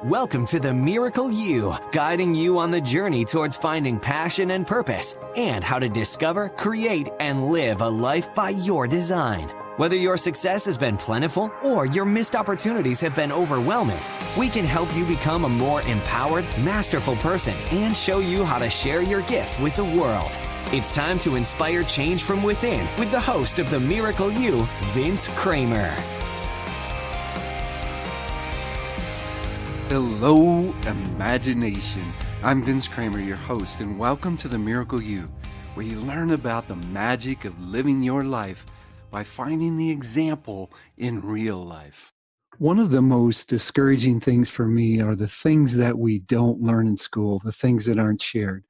Welcome to the Miracle You, guiding you on the journey towards finding passion and purpose and how to discover, create, and live a life by your design. Whether your success has been plentiful or your missed opportunities have been overwhelming, we can help you become a more empowered, masterful person and show you how to share your gift with the world. It's time to inspire change from within with the host of the Miracle You, Vince Kramer. Hello, imagination. I'm Vince Kramer, your host, and welcome to the Miracle You, where you learn about the magic of living your life by finding the example in real life. One of the most discouraging things for me are the things that we don't learn in school, the things that aren't shared.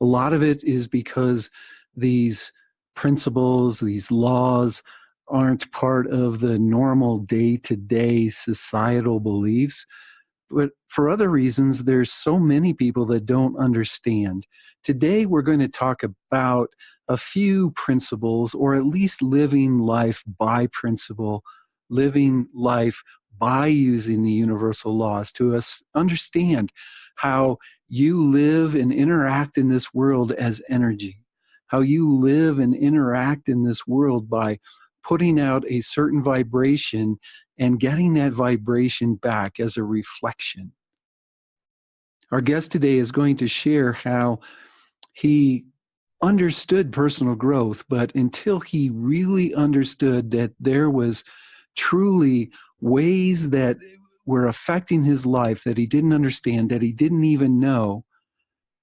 A lot of it is because these principles, these laws, aren't part of the normal day-to-day societal beliefs. But for other reasons, there's so many people that don't understand. Today, we're going to talk about a few principles, or at least living life by principle, living life by using the universal laws to understand how you live and interact in this world as energy, how you live and interact in this world by putting out a certain vibration and getting that vibration back as a reflection. Our guest today is going to share how he understood personal growth, but until he really understood that there was truly ways that were affecting his life that he didn't understand, that he didn't even know,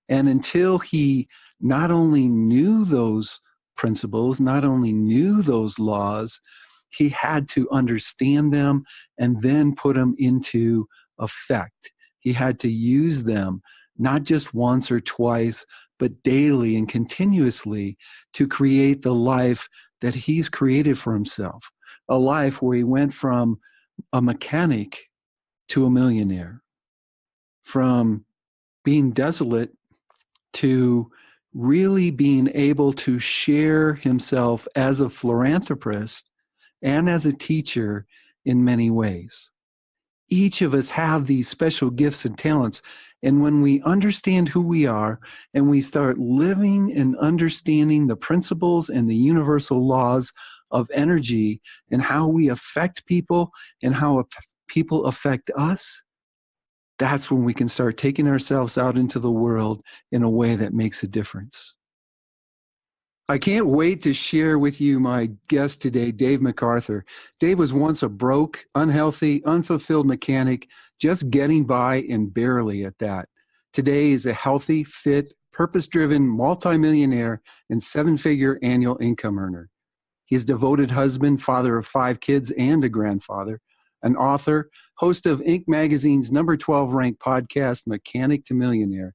and until he not only knew those principles, not only knew those laws, he had to understand them and then put them into effect. He had to use them, not just once or twice, but daily and continuously to create the life that he's created for himself. A life where he went from a mechanic to a millionaire, from being desolate to really being able to share himself as a philanthropist and as a teacher in many ways. Each of us have these special gifts and talents, and when we understand who we are and we start living and understanding the principles and the universal laws of energy and how we affect people and how people affect us, that's when we can start taking ourselves out into the world in a way that makes a difference. I can't wait to share with you my guest today, Dave MacArthur. Dave was once a broke, unhealthy, unfulfilled mechanic, just getting by and barely at that. Today he's a healthy, fit, purpose-driven multimillionaire and seven-figure annual income earner. He's a devoted husband, father of 5 kids, and a grandfather, an author, host of Inc. magazine's number 12 ranked podcast, Mechanic to Millionaire.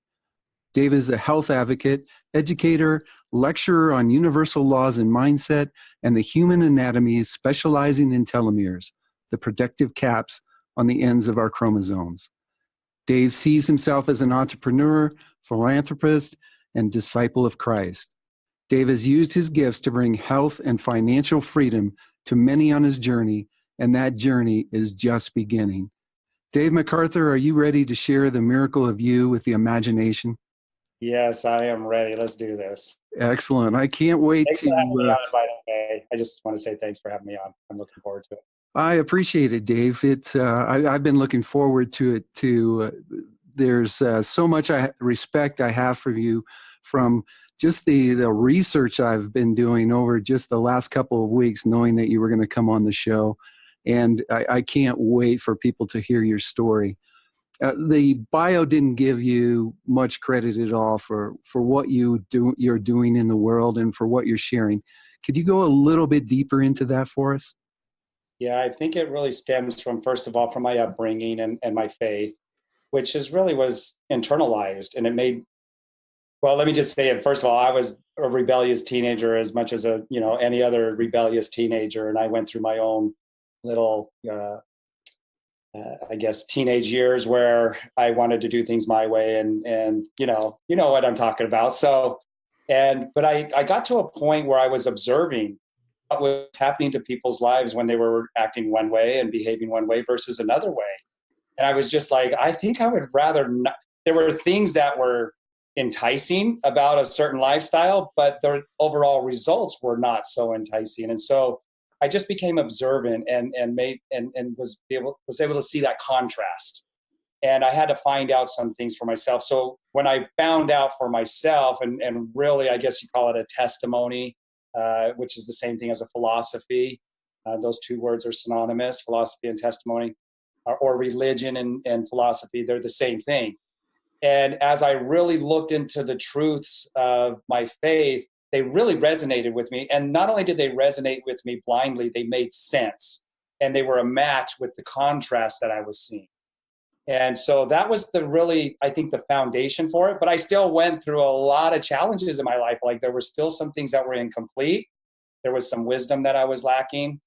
Dave is a health advocate, educator, lecturer on universal laws and mindset, and the human anatomy, specializing in telomeres, the protective caps on the ends of our chromosomes. Dave sees himself as an entrepreneur, philanthropist, and disciple of Christ. Dave has used his gifts to bring health and financial freedom to many on his journey, and that journey is just beginning. Dave MacArthur, are you ready to share the miracle of you with the imagination? Yes, I am ready. Let's do this. Excellent. I can't wait Thanks to... for having me on, by the way. I just want to say thanks for having me on. I'm looking forward to it. I appreciate it, Dave. I've been looking forward to it too. There's so much respect I have for you from just the research I've been doing over just the last couple of weeks, knowing that you were going to come on the show. And I can't wait for people to hear your story. The bio didn't give you much credit at all for what you're doing in the world and for what you're sharing. Could you go a little bit deeper into that for us? Yeah, I think it really stems from, first of all, from my upbringing and my faith, which was internalized. And it made, well, let me just say it. First of all, I was a rebellious teenager as much as any other rebellious teenager. And I went through my own little, teenage years where I wanted to do things my way, and you know what I'm talking about. So, but I got to a point where I was observing what was happening to people's lives when they were acting one way and behaving one way versus another way. And I was just like, I think I would rather not. There were things that were enticing about a certain lifestyle, but the overall results were not so enticing. And so I just became observant and was able to see that contrast. And I had to find out some things for myself. So when I found out for myself, and really, I guess you call it a testimony, which is the same thing as a philosophy. Those two words are synonymous, philosophy and testimony, or religion and philosophy. They're the same thing. And as I really looked into the truths of my faith, they really resonated with me. And not only did they resonate with me blindly, they made sense. And they were a match with the contrast that I was seeing. And so that was I think the foundation for it. But I still went through a lot of challenges in my life. Like there were still some things that were incomplete. There was some wisdom that I was lacking.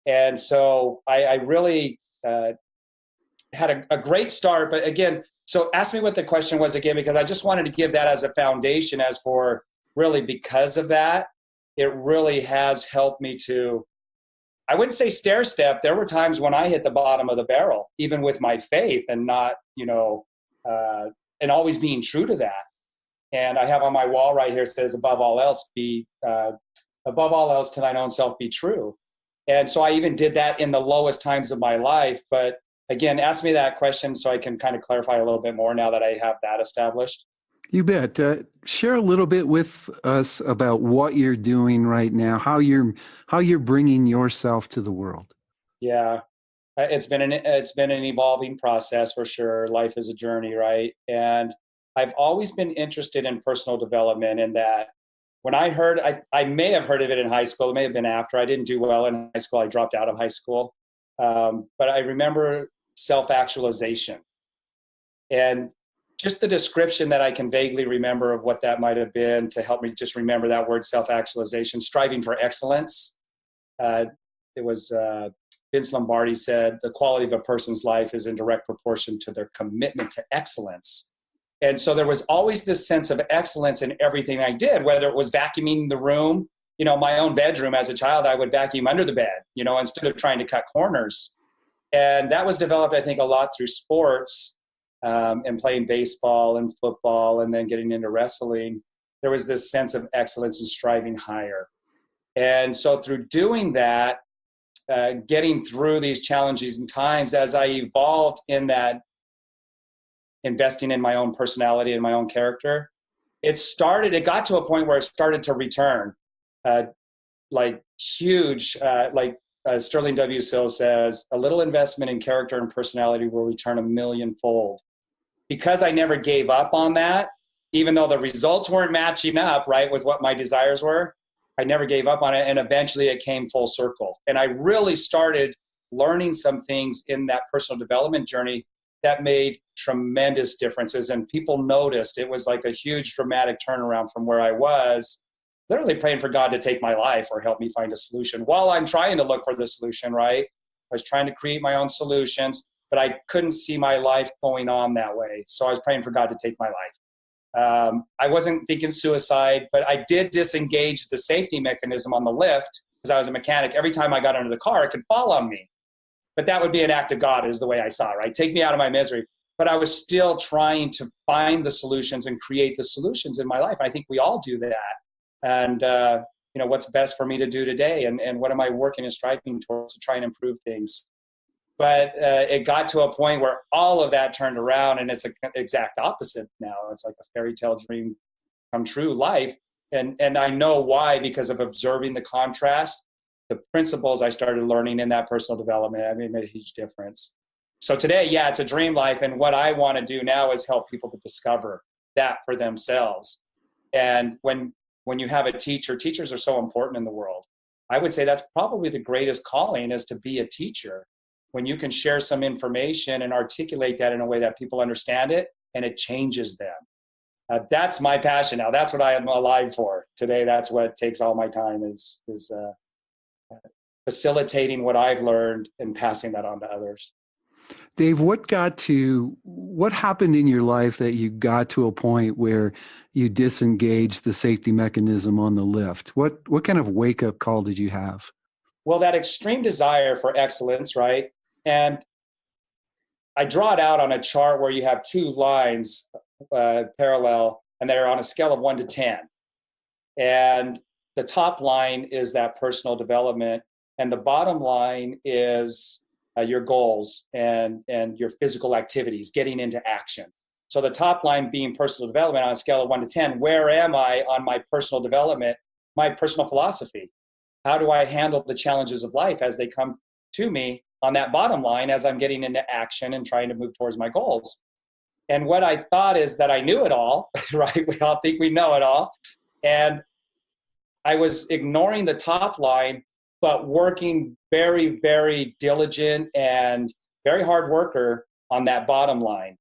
And so I really had a great start. But again, so ask me what the question was again, because I just wanted to give that as a foundation, as for really because of that, it really has helped me to, I wouldn't say stair step. There were times when I hit the bottom of the barrel, even with my faith, and not, and always being true to that. And I have on my wall right here, says, above all else, to thine own self be true. And so I even did that in the lowest times of my life. But again, ask me that question so I can kind of clarify a little bit more now that I have that established. You bet. Share a little bit with us about what you're doing right now, how you're bringing yourself to the world. Yeah, it's been an evolving process for sure. Life is a journey, right? And I've always been interested in personal development. And that when I may have heard of it in high school. It may have been after. I didn't do well in high school. I dropped out of high school. But I remember self-actualization, and just the description that I can vaguely remember of what that might have been to help me just remember that word, self-actualization, striving for excellence. It was Vince Lombardi said, the quality of a person's life is in direct proportion to their commitment to excellence. And so there was always this sense of excellence in everything I did, whether it was vacuuming the room, my own bedroom as a child, I would vacuum under the bed, instead of trying to cut corners. And that was developed, I think, a lot through sports, and playing baseball and football, and then getting into wrestling. There was this sense of excellence and striving higher. And so through doing that, getting through these challenging times, as I evolved in that, investing in my own personality and my own character, it got to a point where it started to return, like huge, Sterling W. Sill says, a little investment in character and personality will return 1,000,000-fold. Because I never gave up on that, even though the results weren't matching up, right, with what my desires were, I never gave up on it. And eventually it came full circle. And I really started learning some things in that personal development journey that made tremendous differences. And people noticed. It was like a huge dramatic turnaround from where I was, literally praying for God to take my life or help me find a solution while I'm trying to look for the solution, right? I was trying to create my own solutions, but I couldn't see my life going on that way. So I was praying for God to take my life. I wasn't thinking suicide, but I did disengage the safety mechanism on the lift because I was a mechanic. Every time I got under the car, it could fall on me. But that would be an act of God, is the way I saw it, right? Take me out of my misery. But I was still trying to find the solutions and create the solutions in my life. I think we all do that. And, what's best for me to do today, and what am I working and striving towards to try and improve things. But it got to a point where all of that turned around, and it's an exact opposite now. It's like a fairy tale dream come true life. And I know why, because of observing the contrast, the principles I started learning in that personal development. I mean, it made a huge difference. So today, yeah, it's a dream life. And what I want to do now is help people to discover that for themselves. And when you have a teacher, teachers are so important in the world. I would say that's probably the greatest calling, is to be a teacher. When you can share some information and articulate that in a way that people understand it, and it changes them. That's my passion now. That's what I am alive for today. That's what takes all my time, is facilitating what I've learned and passing that on to others. Dave, what happened in your life that you got to a point where you disengaged the safety mechanism on the lift? What kind of wake-up call did you have? Well, that extreme desire for excellence, right? And I draw it out on a chart where you have two lines parallel, and they're on a scale of 1 to 10. And the top line is that personal development, and the bottom line is your goals and your physical activities, getting into action. So the top line being personal development on a scale of 1 to 10, where am I on my personal development, my personal philosophy? How do I handle the challenges of life as they come to me on that bottom line as I'm getting into action and trying to move towards my goals? And what I thought is that I knew it all, right? We all think we know it all. And I was ignoring the top line, but working very, very diligent and very hard worker on that bottom line.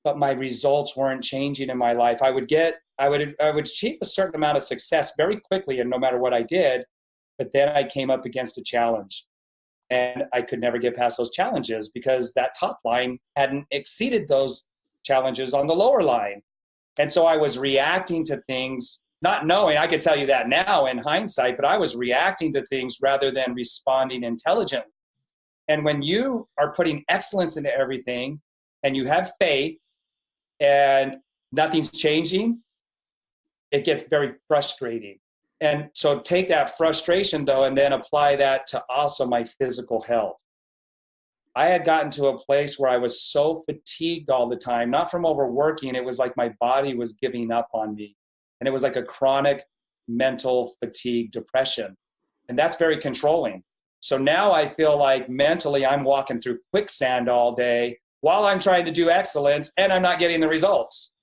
But my results weren't changing in my life. I would achieve a certain amount of success very quickly, and no matter what I did, but then I came up against a challenge, and I could never get past those challenges because that top line hadn't exceeded those challenges on the lower line. And so I was reacting to things, not knowing. I could tell you that now in hindsight, but I was reacting to things rather than responding intelligently. And when you are putting excellence into everything and you have faith and nothing's changing, it gets very frustrating. And so take that frustration, though, and then apply that to also my physical health. I had gotten to a place where I was so fatigued all the time, not from overworking. It was like my body was giving up on me. And it was like a chronic mental fatigue, depression. And that's very controlling. So now I feel like mentally I'm walking through quicksand all day while I'm trying to do excellence, and I'm not getting the results.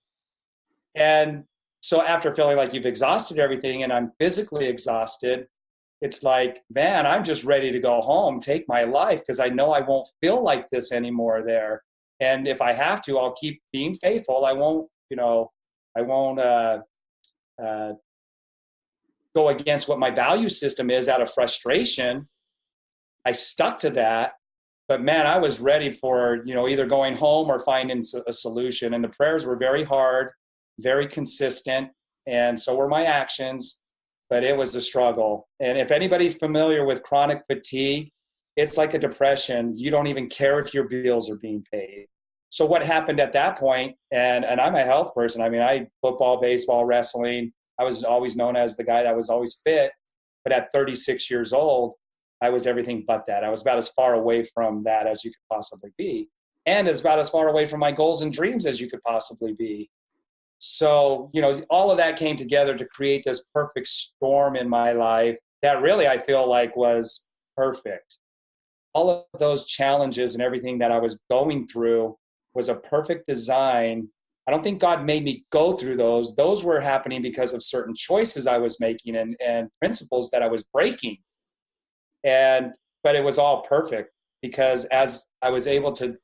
And so after feeling like you've exhausted everything and I'm physically exhausted, it's like, man, I'm just ready to go home, take my life, because I know I won't feel like this anymore there. And if I have to, I'll keep being faithful. I won't go against what my value system is out of frustration. I stuck to that. But man, I was ready for, either going home or finding a solution. And the prayers were very hard, very consistent. And so were my actions, but it was a struggle. And if anybody's familiar with chronic fatigue, it's like a depression. You don't even care if your bills are being paid. So what happened at that point, and I'm a health person. I mean, I football, baseball, wrestling. I was always known as the guy that was always fit. But at 36 years old, I was everything but that. I was about as far away from that as you could possibly be. And it's about as far away from my goals and dreams as you could possibly be. So, all of that came together to create this perfect storm in my life that really I feel like was perfect. All of those challenges and everything that I was going through was a perfect design. I don't think God made me go through those. Those were happening because of certain choices I was making and principles that I was breaking. But it was all perfect because as I was able to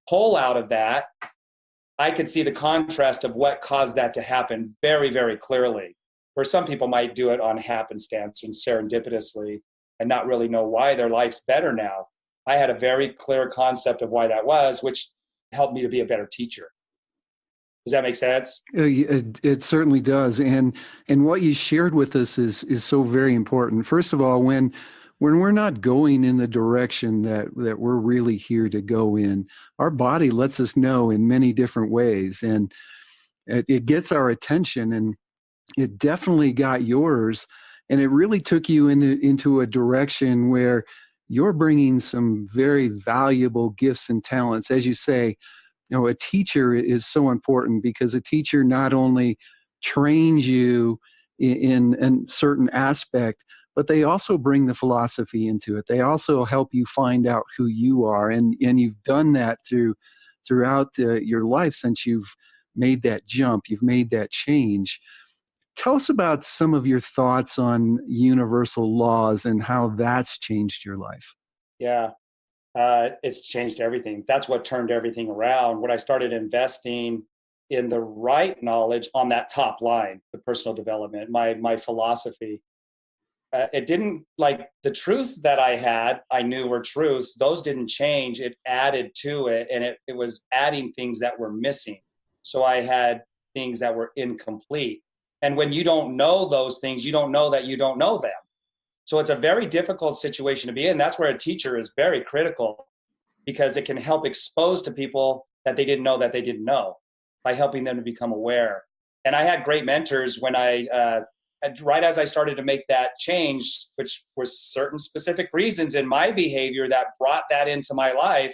pull out of that, I could see the contrast of what caused that to happen very, very clearly. Where some people might do it on happenstance and serendipitously and not really know why their life's better now. I had a very clear concept of why that was, which helped me to be a better teacher. Does that make sense? It certainly does. And what you shared with us is so very important. First of all, when we're not going in the direction that we're really here to go in, our body lets us know in many different ways, and it gets our attention, and it definitely got yours, and it really took you into a direction where you're bringing some very valuable gifts and talents. As you say, a teacher is so important because a teacher not only trains you in a certain aspect, but they also bring the philosophy into it. They also help you find out who you are. And you've done that throughout your life since you've made that jump, you've made that change. Tell us about some of your thoughts on universal laws and how that's changed your life. Yeah, it's changed everything. That's what turned everything around. When I started investing in the right knowledge on that top line, the personal development, my philosophy, it didn't, like, the truths that I had, I knew were truths. Those didn't change. It added to it, and it was adding things that were missing. So I had things that were incomplete. And when you don't know those things, you don't know that you don't know them. So it's a very difficult situation to be in. That's where a teacher is very critical. because it can help expose to people that they didn't know that they didn't know, by helping them to become aware. And I had great mentors when right as I started to make that change, which was certain specific reasons in my behavior that brought that into my life.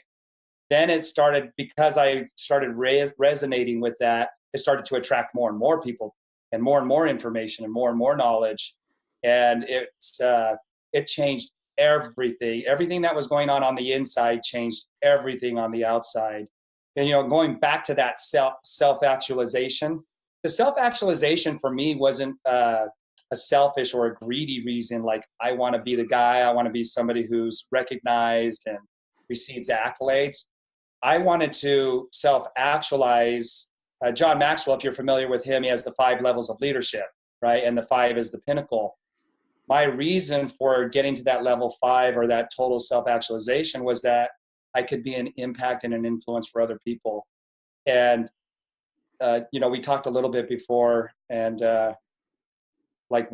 Then it started, because I started resonating with that, it started to attract more and more people and more information and more knowledge. And it changed everything. Everything that was going on the inside changed everything on the outside. And, going back to that self-actualization, the self-actualization for me wasn't a selfish or a greedy reason. Like, I want to be the guy, I want to be somebody who's recognized and receives accolades. I wanted to self-actualize. John Maxwell, if you're familiar with him, he has the 5 levels of leadership, right? And the 5 is the pinnacle. My reason for getting to that level 5, or that total self-actualization, was that I could be an impact and an influence for other people. And, we talked a little bit before, and like,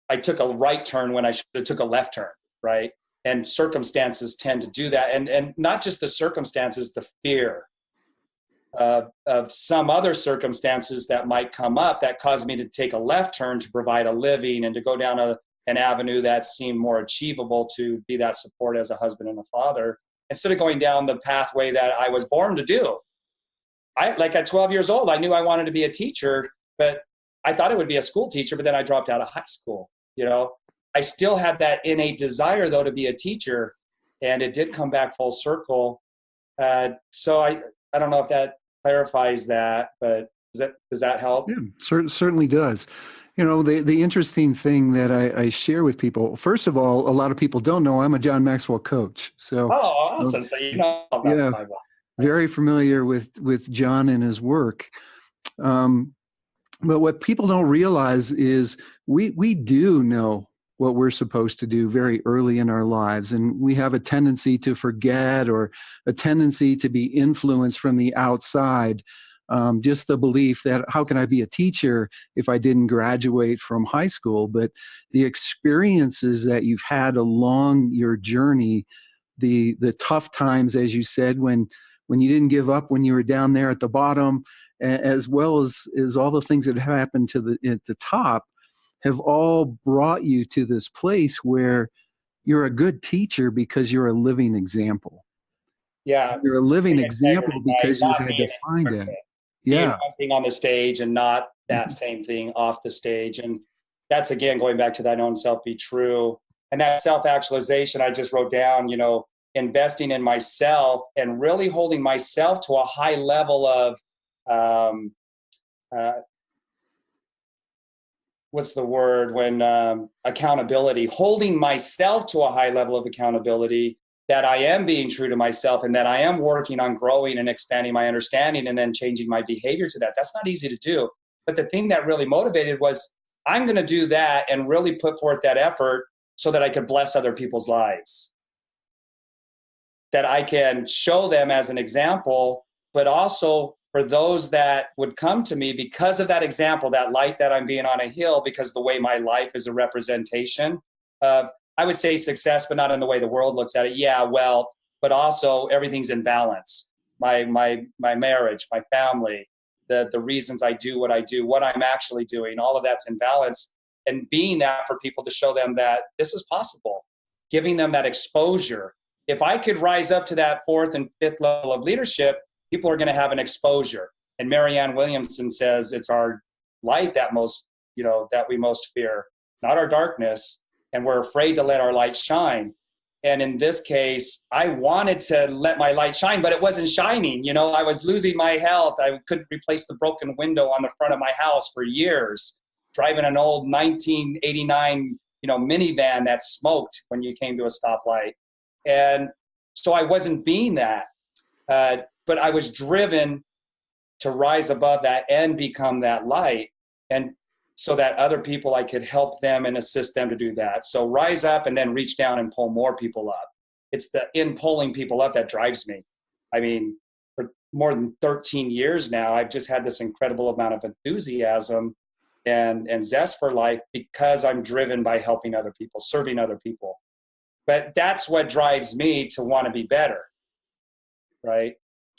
I took a right turn when I should have took a left turn, right? And circumstances tend to do that. And not just the circumstances, the fear of some other circumstances that might come up that caused me to take a left turn to provide a living and to go down an avenue that seemed more achievable, to be that support as a husband and a father, instead of going down the pathway that I was born to do. At 12 years old, I knew I wanted to be a teacher, but I thought it would be a school teacher, but then I dropped out of high school. I still had that innate desire, though, to be a teacher, and it did come back full circle. So I don't know if that clarifies that, but does that help? Yeah, certainly does. The interesting thing that I share with people, first of all, a lot of people don't know I'm a John Maxwell coach. So, awesome. So about yeah, my life. Very familiar with John and his work. But what people don't realize is we do know what we're supposed to do very early in our lives. And we have a tendency to forget, or a tendency to be influenced from the outside. Just the belief that, how can I be a teacher if I didn't graduate from high school? But the experiences that you've had along your journey, the tough times, as you said, when you didn't give up, when you were down there at the bottom, as well as all the things that happened at the top, have all brought you to this place where you're a good teacher because you're a living example. Yeah. You're a living example because you had to find it. Being Yeah. one thing on the stage and not that same thing off the stage. And that's, again, going back to that own self be true. And that self-actualization, I just wrote down, investing in myself and really holding myself to a high level of, what's the word, when accountability, holding myself to a high level of accountability, that I am being true to myself and that I am working on growing and expanding my understanding and then changing my behavior to that. That's not easy to do. But the thing that really motivated was, I'm going to do that and really put forth that effort so that I could bless other people's lives, that I can show them as an example, but also for those that would come to me because of that example, that light that I'm being on a hill, because the way my life is a representation of, I would say, success, but not in the way the world looks at it. Yeah, wealth, but also everything's in balance. My marriage, my family, the reasons I do, what I'm actually doing, all of that's in balance. And being that for people, to show them that this is possible, giving them that exposure. If I could rise up to that 4th and 5th level of leadership, people are going to have an exposure. And Marianne Williamson says it's our light that we most fear, not our darkness. And we're afraid to let our light shine. And in this case, I wanted to let my light shine, but it wasn't shining. I was losing my health. I couldn't replace the broken window on the front of my house for years, driving an old 1989, minivan that smoked when you came to a stoplight. And so I wasn't being that. But I was driven to rise above that and become that light. And so that other people, I could help them and assist them to do that. So rise up and then reach down and pull more people up. It's the in pulling people up that drives me. I mean, for more than 13 years now, I've just had this incredible amount of enthusiasm and zest for life because I'm driven by helping other people, serving other people. But that's what drives me to want to be better. right?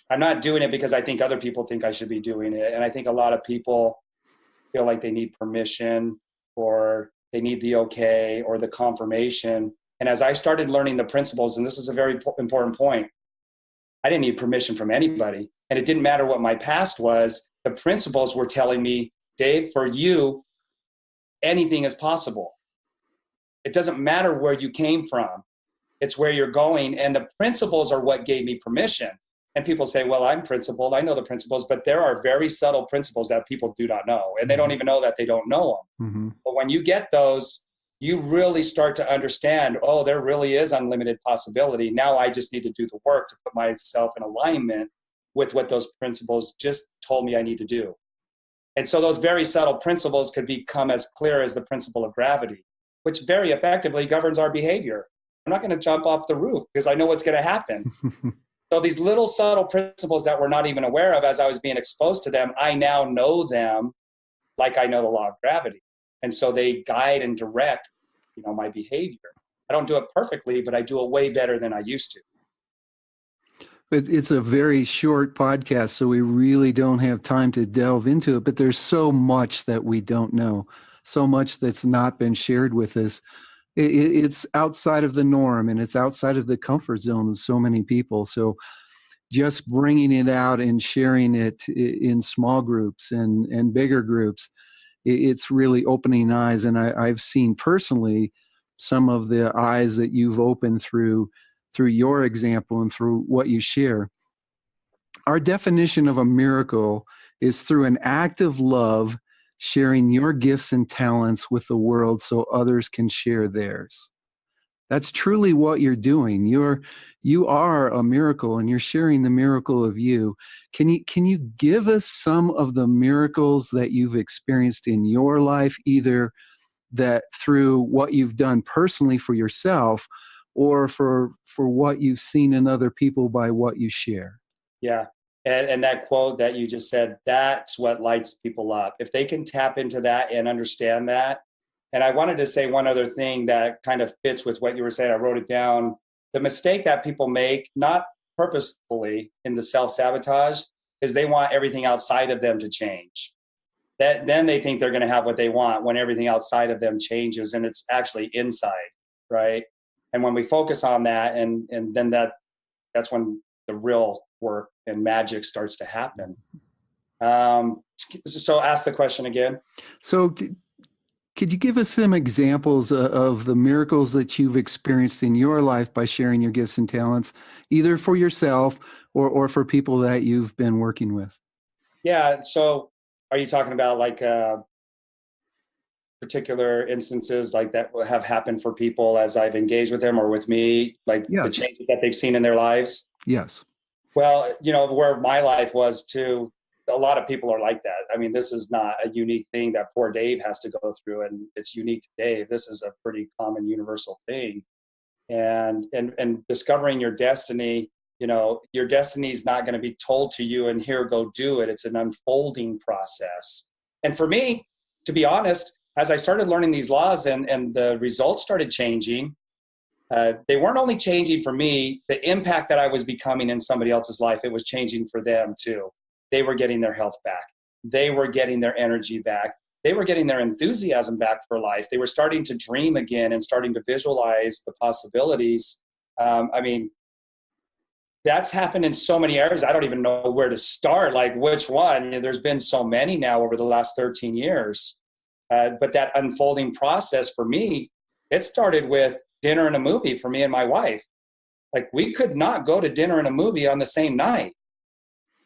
I'm not doing it because I think other people think I should be doing it. And I think a lot of people feel like they need permission, or they need the okay or the confirmation. And as I started learning the principles, and this is a very important point, I didn't need permission from anybody. And it didn't matter what my past was. The principles were telling me, Dave, for you, anything is possible. It doesn't matter where you came from. It's where you're going. And the principles are what gave me permission. And people say, well, I'm principled. I know the principles, but there are very subtle principles that people do not know. And they don't even know that they don't know them. Mm-hmm. But when you get those, you really start to understand, oh, there really is unlimited possibility. Now I just need to do the work to put myself in alignment with what those principles just told me I need to do. And so those very subtle principles could become as clear as the principle of gravity, which very effectively governs our behavior. I'm not going to jump off the roof because I know what's going to happen. So these little subtle principles that we're not even aware of, as I was being exposed to them, I now know them like I know the law of gravity. And so they guide and direct, my behavior. I don't do it perfectly, but I do it way better than I used to. It's a very short podcast, so we really don't have time to delve into it, but there's so much that we don't know, so much that's not been shared with us. It's outside of the norm, and it's outside of the comfort zone of so many people. So just bringing it out and sharing it in small groups and bigger groups, it's really opening eyes. And I've seen personally some of the eyes that you've opened through your example and through what you share. Our definition of a miracle is through an act of love, sharing your gifts and talents with the world so others can share theirs. That's truly what you're doing. You are a miracle, and you're sharing the miracle of you. Can you give us some of the miracles that you've experienced in your life, either that through what you've done personally for yourself, or for what you've seen in other people by what you share? Yeah. And that quote that you just said, that's what lights people up. If they can tap into that and understand that. And I wanted to say one other thing that kind of fits with what you were saying. I wrote it down. The mistake that people make, not purposefully in the self-sabotage, is they want everything outside of them to change. Then they think they're going to have what they want when everything outside of them changes, and it's actually inside, right? And when we focus on that, and then that's when the real work and magic starts to happen. So ask the question again. So could you give us some examples of the miracles that you've experienced in your life by sharing your gifts and talents, either for yourself or for people that you've been working with? Yeah. So are you talking about like particular instances like that have happened for people as I've engaged with them or with me, like yes, the changes that they've seen in their lives? Yes. Well, where my life was too, a lot of people are like that. I mean, this is not a unique thing that poor Dave has to go through, and it's unique to Dave. This is a pretty common universal thing. And discovering your destiny, your destiny is not going to be told to you and here, go do it. It's an unfolding process. And for me, to be honest, as I started learning these laws and the results started changing, they weren't only changing for me, the impact that I was becoming in somebody else's life, it was changing for them too. They were getting their health back. They were getting their energy back. They were getting their enthusiasm back for life. They were starting to dream again and starting to visualize the possibilities. That's happened in so many areas. I don't even know where to start, like which one. There's been so many now over the last 13 years. But that unfolding process for me, it started with dinner and a movie for me and my wife. Like we could not go to dinner and a movie on the same night.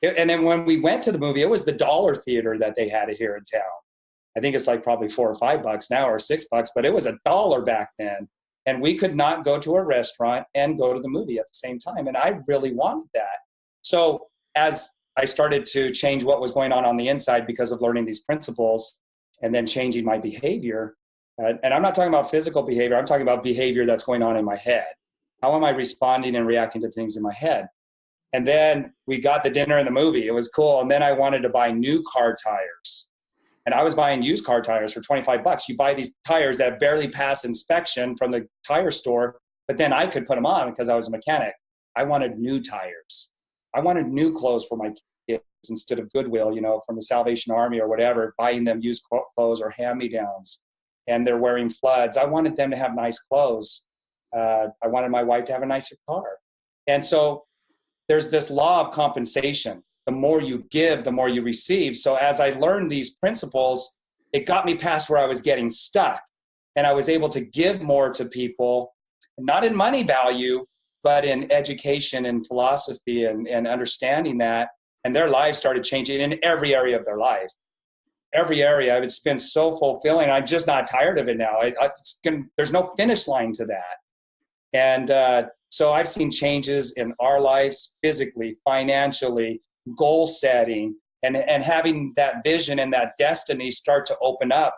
And then when we went to the movie, it was the dollar theater that they had here in town. I think it's like probably $4 or $5 now or $6, but it was $1 back then. And we could not go to a restaurant and go to the movie at the same time. And I really wanted that. So as I started to change what was going on the inside because of learning these principles and then changing my behavior, and I'm not talking about physical behavior, I'm talking about behavior that's going on in my head. How am I responding and reacting to things in my head? And then we got the dinner and the movie. It was cool. And then I wanted to buy new car tires. And I was buying used car tires for $25. You buy these tires that barely pass inspection from the tire store, but then I could put them on because I was a mechanic. I wanted new tires. I wanted new clothes for my kids instead of Goodwill, from the Salvation Army or whatever, buying them used clothes or hand-me-downs. And they're wearing floods. I wanted them to have nice clothes. I wanted my wife to have a nicer car. And so there's this law of compensation. The more you give, the more you receive. So as I learned these principles, it got me past where I was getting stuck. And I was able to give more to people, not in money value, but in education and philosophy and understanding that. And their lives started changing in every area of their life. Every area. It's been so fulfilling. I'm just not tired of it now. There's no finish line to that. And so I've seen changes in our lives, physically, financially, goal setting, and having that vision and that destiny start to open up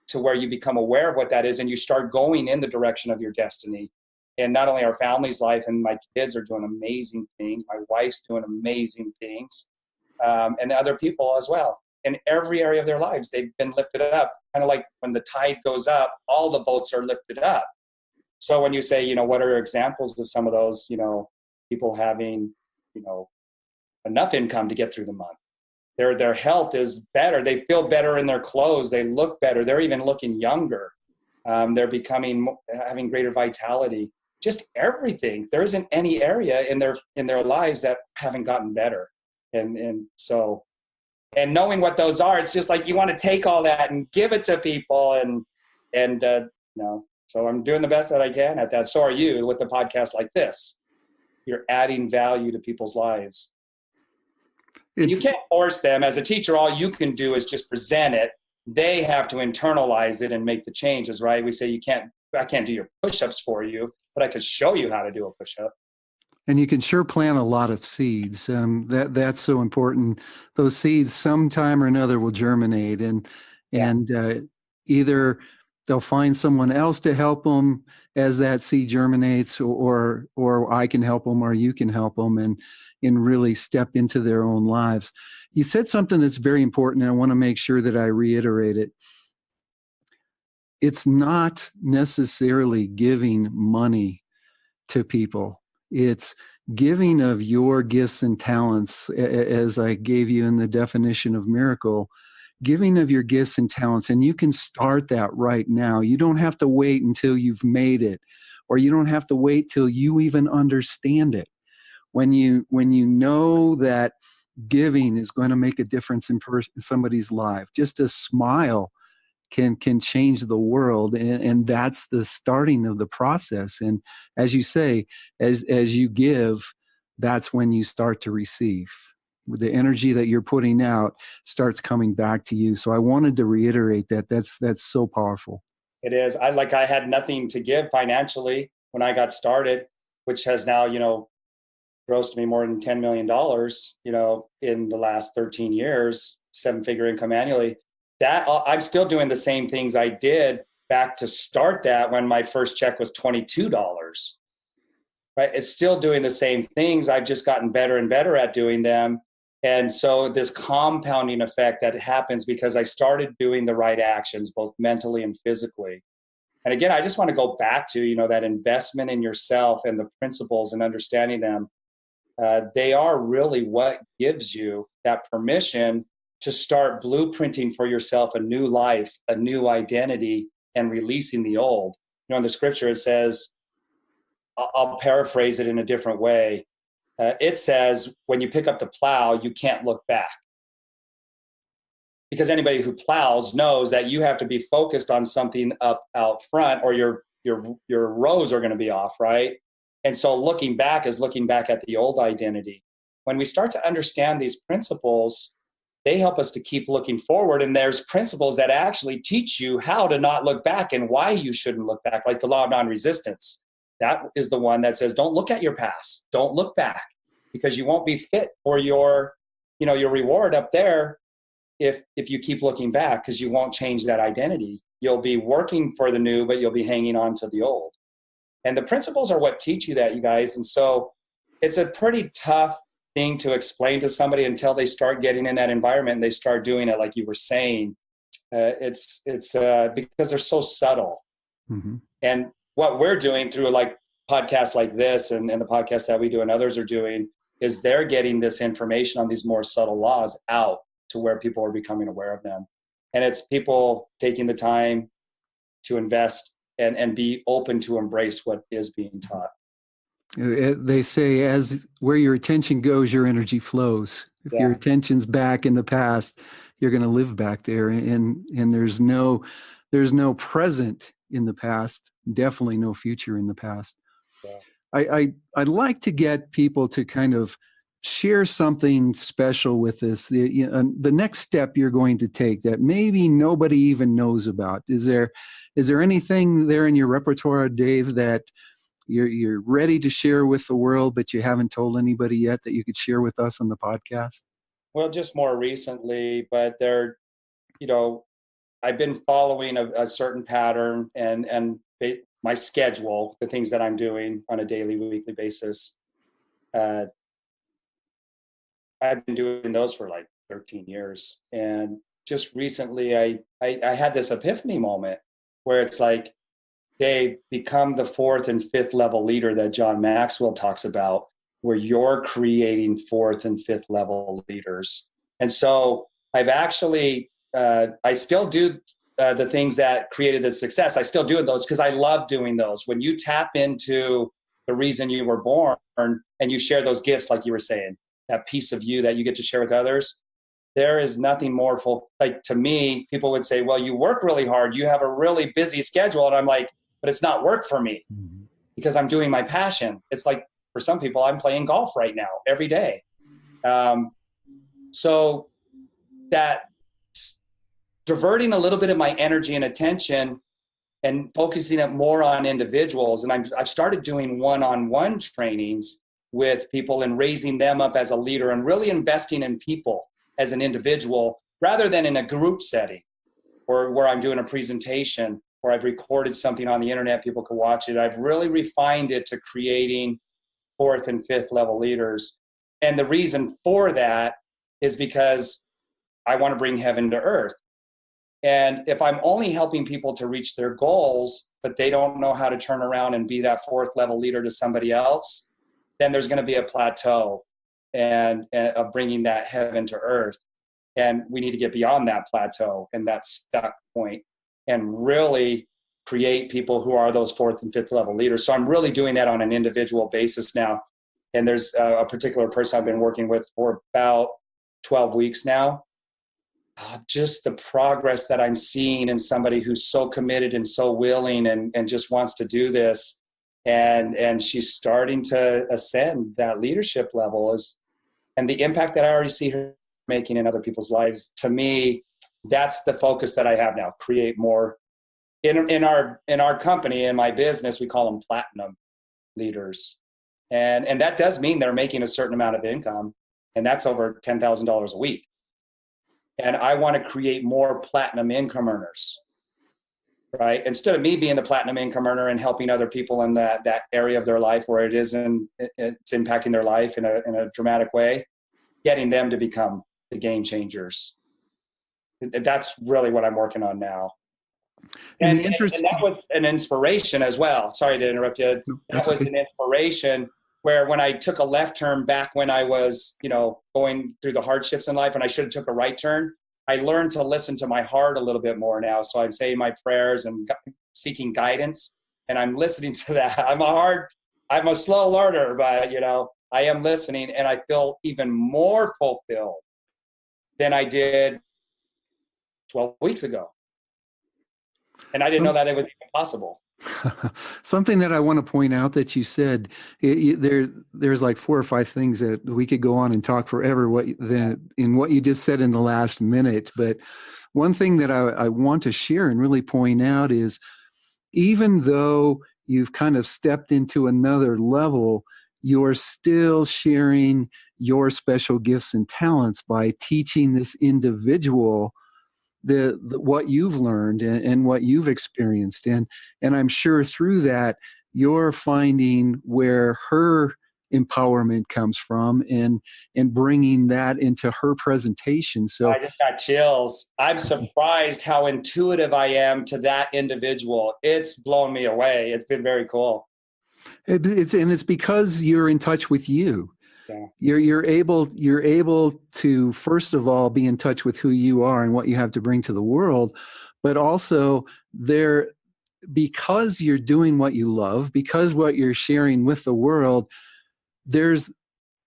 to where you become aware of what that is and you start going in the direction of your destiny. And not only our family's life, and my kids are doing amazing things. My wife's doing amazing things, and other people as well. In every area of their lives, they've been lifted up. Kind of like when the tide goes up, all the boats are lifted up. So when you say, what are examples of some of those, people having, enough income to get through the month. Their health is better. They feel better in their clothes. They look better. They're even looking younger. They're having greater vitality. Just everything. There isn't any area in their lives that haven't gotten better. And knowing what those are, it's just like you want to take all that and give it to people. So I'm doing the best that I can at that. So are you with the podcast like this. You're adding value to people's lives. You can't force them. As a teacher, all you can do is just present it. They have to internalize it and make the changes, right? We say I can't do your push-ups for you, but I could show you how to do a push-up. And you can sure plant a lot of seeds. That's so important. Those seeds sometime or another will germinate, and either they'll find someone else to help them as that seed germinates, or I can help them, or you can help them, and really step into their own lives. You said something that's very important, and I want to make sure that I reiterate it. It's not necessarily giving money to people. It's giving of your gifts and talents, as I gave you in the definition of miracle, giving of your gifts and talents. And you can start that right now. You don't have to wait until you've made it, or you don't have to wait till you even understand it. When you know that giving is going to make a difference in somebody's life, just a smile can change the world, and that's the starting of the process. And as you say, as you give, that's when you start to receive. The energy that you're putting out starts coming back to you. So I wanted to reiterate that. That's so powerful. It is. I had nothing to give financially when I got started, which has now, grossed me more than $10 million, in the last 13 years, 7-figure income annually. That I'm still doing the same things I did back to start that when my first check was $22, right? It's still doing the same things. I've just gotten better and better at doing them. And so this compounding effect that happens because I started doing the right actions, both mentally and physically. And again, I just want to go back to, that investment in yourself and the principles and understanding them. They are really what gives you that permission to start blueprinting for yourself a new life, a new identity, and releasing the old. In the scripture, it says, I'll paraphrase it in a different way. It says, when you pick up the plow, you can't look back. Because anybody who plows knows that you have to be focused on something up out front, or your rows are going to be off, right? And so looking back is looking back at the old identity. When we start to understand these principles, they help us to keep looking forward. And there's principles that actually teach you how to not look back and why you shouldn't look back, like the law of non-resistance. That is the one that says, don't look at your past. Don't look back, because you won't be fit for your reward up there if you keep looking back, because you won't change that identity. You'll be working for the new, but you'll be hanging on to the old. And the principles are what teach you that, you guys. And so it's a pretty tough thing to explain to somebody until they start getting in that environment and they start doing it, like you were saying. It's because they're so subtle. Mm-hmm. And what we're doing through like podcasts like this and the podcast that we do and others are doing, is they're getting this information on these more subtle laws out to where people are becoming aware of them. And it's people taking the time to invest and be open to embrace what is being taught. They say, as where your attention goes, your energy flows. If your attention's back in the past, you're going to live back there, and there's no present in the past, definitely no future in the past. Yeah. I'd like to get people to kind of share something special with us. The next step you're going to take that maybe nobody even knows about. Is there anything there in your repertoire, Dave, that you're ready to share with the world, but you haven't told anybody yet, that you could share with us on the podcast? Well, just more recently, but I've been following a certain pattern and my schedule, the things that I'm doing on a daily, weekly basis. I've been doing those for like 13 years. And just recently, I had this epiphany moment where it's like, Dave, become the 4th and 5th level leader that John Maxwell talks about, where you're creating 4th and 5th level leaders. And so I've actually, I still do the things that created the success. I still do those because I love doing those. When you tap into the reason you were born and you share those gifts, like you were saying, that piece of you that you get to share with others, there is nothing more like, to me, people would say, well, you work really hard. You have a really busy schedule. And I'm like, but it's not work for me because I'm doing my passion. It's like, for some people, I'm playing golf right now every day. So that diverting a little bit of my energy and attention and focusing it more on individuals. And I've started doing one-on-one trainings with people and raising them up as a leader and really investing in people as an individual rather than in a group setting or where I'm doing a presentation or I've recorded something on the internet, people can watch it. I've really refined it to creating 4th and 5th level leaders. And the reason for that is because I want to bring heaven to earth. And if I'm only helping people to reach their goals, but they don't know how to turn around and be that 4th level leader to somebody else, then there's going to be a plateau and of bringing that heaven to earth. And we need to get beyond that plateau and that stuck point and really create people who are those 4th and 5th level leaders. So I'm really doing that on an individual basis now. And there's a particular person I've been working with for about 12 weeks now. Just the progress that I'm seeing in somebody who's so committed and so willing and just wants to do this. And she's starting to ascend that leadership level and the impact that I already see her making in other people's lives. To me, that's the focus that I have now. Create more in our company, in my business, we call them platinum leaders. And that does mean they're making a certain amount of income, and that's over $10,000 a week. And I want to create more platinum income earners, right? Instead of me being the platinum income earner and helping other people in that area of their life where it's impacting their life in a dramatic way, getting them to become the game changers. That's really what I'm working on now. And that was an inspiration as well. Sorry to interrupt you. That was an inspiration where when I took a left turn back when I was, going through the hardships in life and I should have took a right turn, I learned to listen to my heart a little bit more now. So I'm saying my prayers and seeking guidance, and I'm listening to that. I'm a slow learner, but, I am listening, and I feel even more fulfilled than I did 12 weeks ago. And I didn't know that it was even possible. Something that I want to point out that you said, there's like 4 or 5 things that we could go on and talk forever in what you just said in the last minute. But one thing that I want to share and really point out is, even though you've kind of stepped into another level, you're still sharing your special gifts and talents by teaching this individual the what you've learned and what you've experienced. And I'm sure through that, you're finding where her empowerment comes from and bringing that into her presentation. So I just got chills. I'm surprised how intuitive I am to that individual. It's blown me away. It's been very cool. It's because you're in touch with you. Yeah. You're able to, first of all, be in touch with who you are and what you have to bring to the world, but also there, because you're doing what you love, because what you're sharing with the world, there's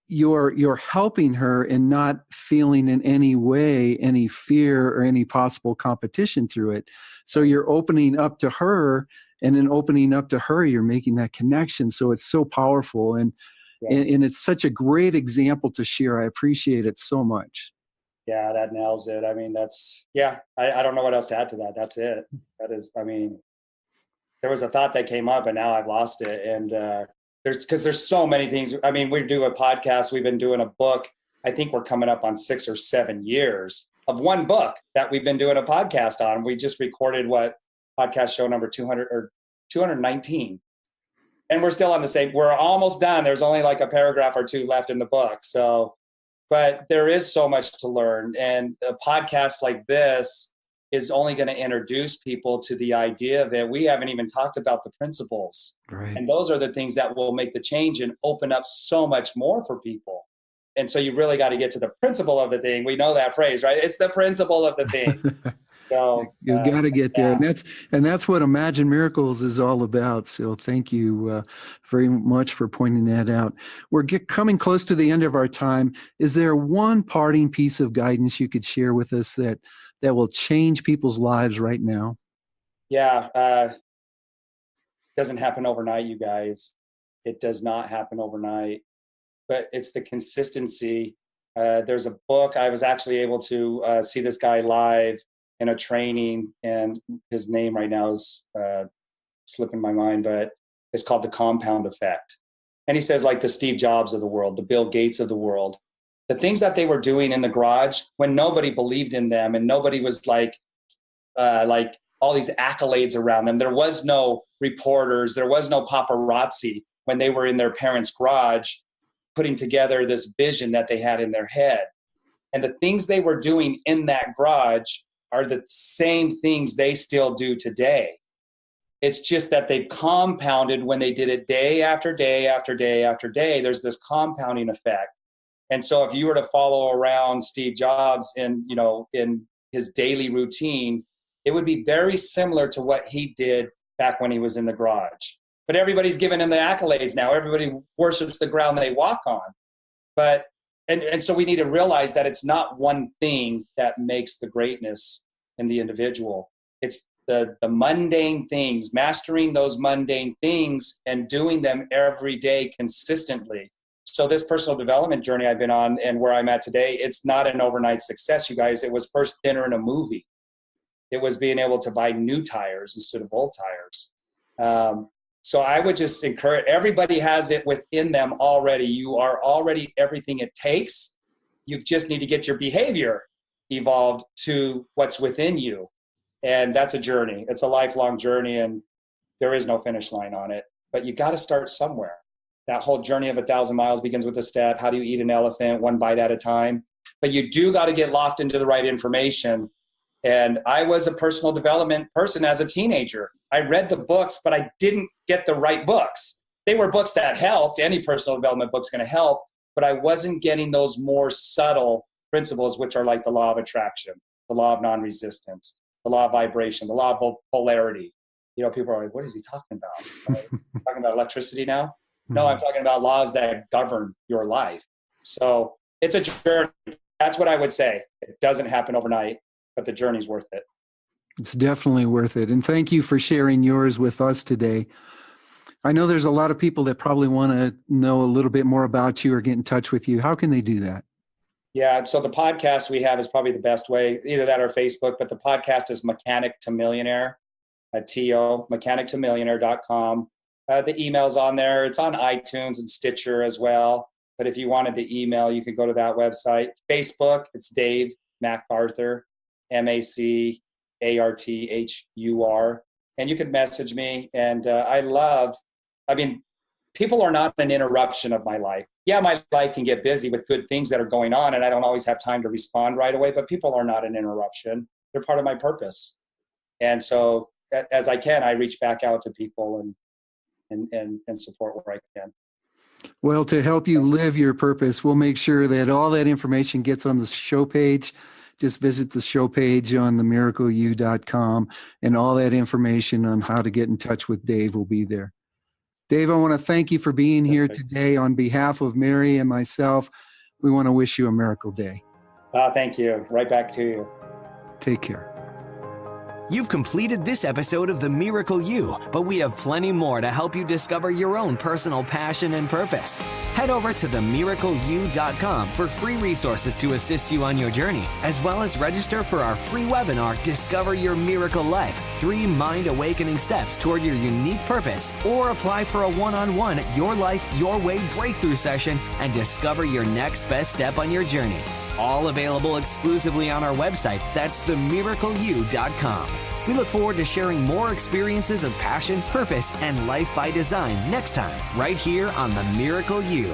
you're helping her and not feeling in any way any fear or any possible competition through it. So you're opening up to her, and in opening up to her, you're making that connection. So it's so powerful, and Yes. and it's such a great example to share. I appreciate it so much. Yeah, that nails it. I mean, I don't know what else to add to that. That's it. That is, I mean, there was a thought that came up and now I've lost it. And there's so many things. I mean, we do a podcast. We've been doing a book. I think we're coming up on 6 or 7 years of one book that we've been doing a podcast on. We just recorded podcast show number 200 or 219. And we're still on the same, we're almost done. There's only like a paragraph or two left in the book. So, but there is so much to learn. And a podcast like this is only going to introduce people to the idea of it. We haven't even talked about the principles. Right. And those are the things that will make the change and open up so much more for people. And so you really got to get to the principle of the thing. We know that phrase, right? It's the principle of the thing. So you got to get there, yeah. and that's what Imagine Miracles is all about. So thank you very much for pointing that out. We're coming close to the end of our time. Is there one parting piece of guidance you could share with us that will change people's lives right now? Yeah, doesn't happen overnight, you guys. It does not happen overnight, but it's the consistency. There's a book. I was actually able to see this guy live in a training, and his name right now is slipping my mind, but it's called The Compound Effect. And he says, like the Steve Jobs of the world, the Bill Gates of the world, the things that they were doing in the garage when nobody believed in them and nobody was like all these accolades around them. There was no reporters, there was no paparazzi when they were in their parents' garage putting together this vision that they had in their head. And the things they were doing in that garage are the same things they still do today. It's just that they've compounded when they did it day after day after day after day. There's this compounding effect. And so if you were to follow around Steve Jobs in his daily routine, it would be very similar to what he did back when he was in the garage. But everybody's giving him the accolades now. Everybody worships the ground they walk on. But and so we need to realize that it's not one thing that makes the greatness in the individual. It's the mundane things, mastering those mundane things and doing them every day consistently. So this personal development journey I've been on and where I'm at today, it's not an overnight success, you guys. It was first dinner and a movie. It was being able to buy new tires instead of old tires. So I would just encourage, everybody has it within them already. You are already everything it takes. You just need to get your behavior evolved to what's within you. And that's a journey. It's a lifelong journey, and there is no finish line on it. But you got to start somewhere. That whole journey of 1,000 miles begins with a step. How do you eat an elephant? One bite at a time. But you do got to get locked into the right information. And I was a personal development person as a teenager. I read the books, but I didn't get the right books. They were books that helped. Any personal development book's going to help. But I wasn't getting those more subtle principles, which are like the law of attraction, the law of non-resistance, the law of vibration, the law of polarity. People are like, what is he talking about? Talking about electricity now? No, I'm talking about laws that govern your life. So it's a journey. That's what I would say. It doesn't happen overnight, but the journey's worth it. It's definitely worth it. And thank you for sharing yours with us today. I know there's a lot of people that probably want to know a little bit more about you or get in touch with you. How can they do that? Yeah, so the podcast we have is probably the best way, either that or Facebook, but the podcast is Mechanic to Millionaire, mechanictomillionaire.com. The email's on there. It's on iTunes and Stitcher as well. But if you wanted the email, you could go to that website. Facebook, it's Dave MacArthur, MacArthur. And you can message me. And people are not an interruption of my life. Yeah, my life can get busy with good things that are going on, and I don't always have time to respond right away, but people are not an interruption. They're part of my purpose. And so as I can, I reach back out to people and support where I can. Well, to help you live your purpose, we'll make sure that all that information gets on the show page. Just visit the show page on themiracleu.com, and all that information on how to get in touch with Dave will be there. Dave, I want to thank you for being here today. On behalf of Mary and myself, we want to wish you a miracle day. Thank you. Right back to you. Take care. You've completed this episode of The Miracle You, but we have plenty more to help you discover your own personal passion and purpose. Head over to themiracleu.com for free resources to assist you on your journey, as well as register for our free webinar, Discover Your Miracle Life, 3 mind-awakening steps toward your unique purpose, or apply for a one-on-one Your Life, Your Way breakthrough session and discover your next best step on your journey. All available exclusively on our website. That's themiracleu.com. We look forward to sharing more experiences of passion, purpose, and life by design next time, right here on The Miracle You.